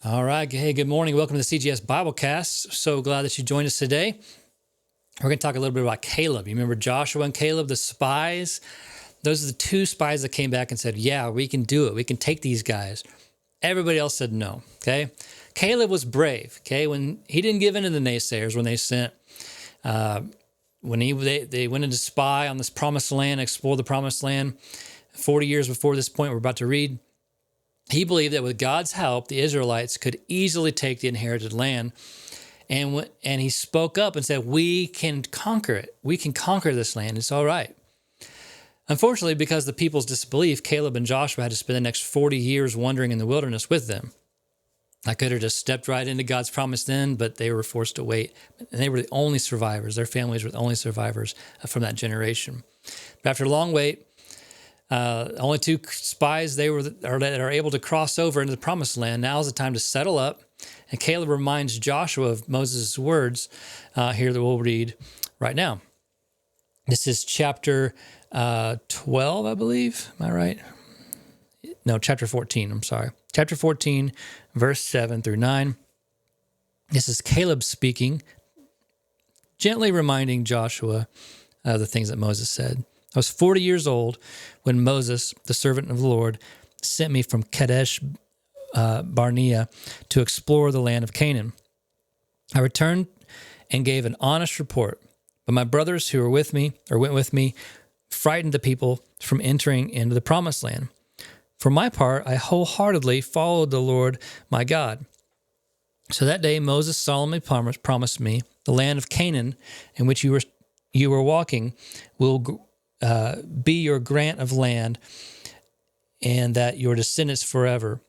All right. Hey, good morning. Welcome to the CGS Biblecast. So glad that you joined us today. We're going to talk a little bit about Caleb. You remember Joshua and Caleb, the spies? Those are the two spies that came back and said, yeah, we can do it. We can take these guys. Everybody else said no, okay? Caleb was brave, okay? When he didn't give in to the naysayers when they sent, when they went in to spy on this promised land, explore the promised land, 40 years before this point we're about to read. He believed that with God's help, the Israelites could easily take the inherited land. And he spoke up and said, we can conquer it. We can conquer this land. It's all right. Unfortunately, because of the people's disbelief, Caleb and Joshua had to spend the next 40 years wandering in the wilderness with them. I could have just stepped right into God's promised land, but they were forced to wait. And they were the only survivors. Their families were the only survivors from that generation. But after a long wait, only two spies that are able to cross over into the promised land. Now is the time to settle up. And Caleb reminds Joshua of Moses' words here that we'll read right now. This is chapter 12, I believe. Am I right? No, chapter 14. I'm sorry. Chapter 14, verse 7 through 9. This is Caleb speaking, gently reminding Joshua of the things that Moses said. I was 40 years old when Moses, the servant of the Lord, sent me from Kadesh Barnea to explore the land of Canaan. I returned and gave an honest report, but my brothers who went with me, frightened the people from entering into the promised land. For my part, I wholeheartedly followed the Lord my God. So that day Moses solemnly promised me, the land of Canaan in which you were walking will be your grant of land, and that your descendants forever,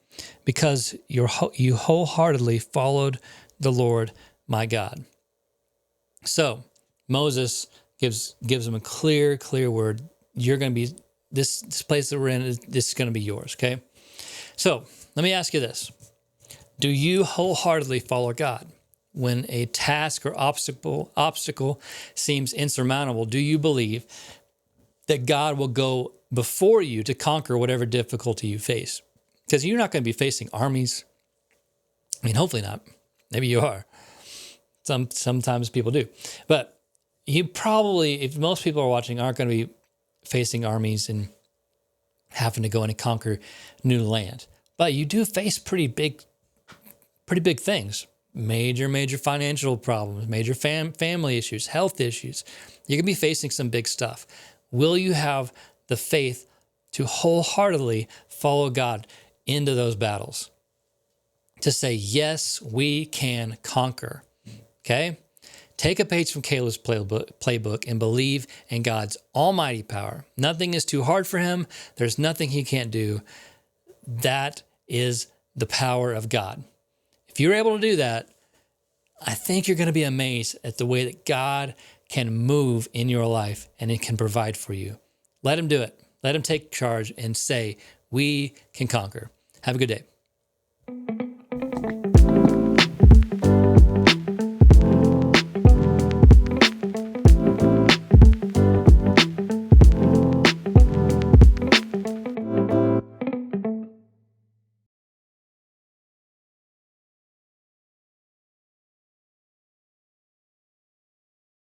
because you wholeheartedly followed the Lord my God. So Moses gives them a clear word. You're going to be this place that we're in. This is going to be yours. Okay. So let me ask you this: do you wholeheartedly follow God when a task or obstacle seems insurmountable? Do you believe that God will go before you to conquer whatever difficulty you face? Because you're not going to be facing armies. I mean, hopefully not. Maybe you are. Sometimes people do. But you probably, if most people are watching, aren't going to be facing armies and having to go in and conquer new land. But you do face pretty big things. Major financial problems, major family issues, health issues. You can be facing some big stuff. Will you have the faith to wholeheartedly follow God into those battles? To say, yes, we can conquer. Okay? Take a page from Caleb's playbook and believe in God's almighty power. Nothing is too hard for him. There's nothing he can't do. That is the power of God. If you're able to do that, I think you're going to be amazed at the way that God can move in your life and it can provide for you. Let him do it. Let him take charge and say, we can conquer. Have a good day.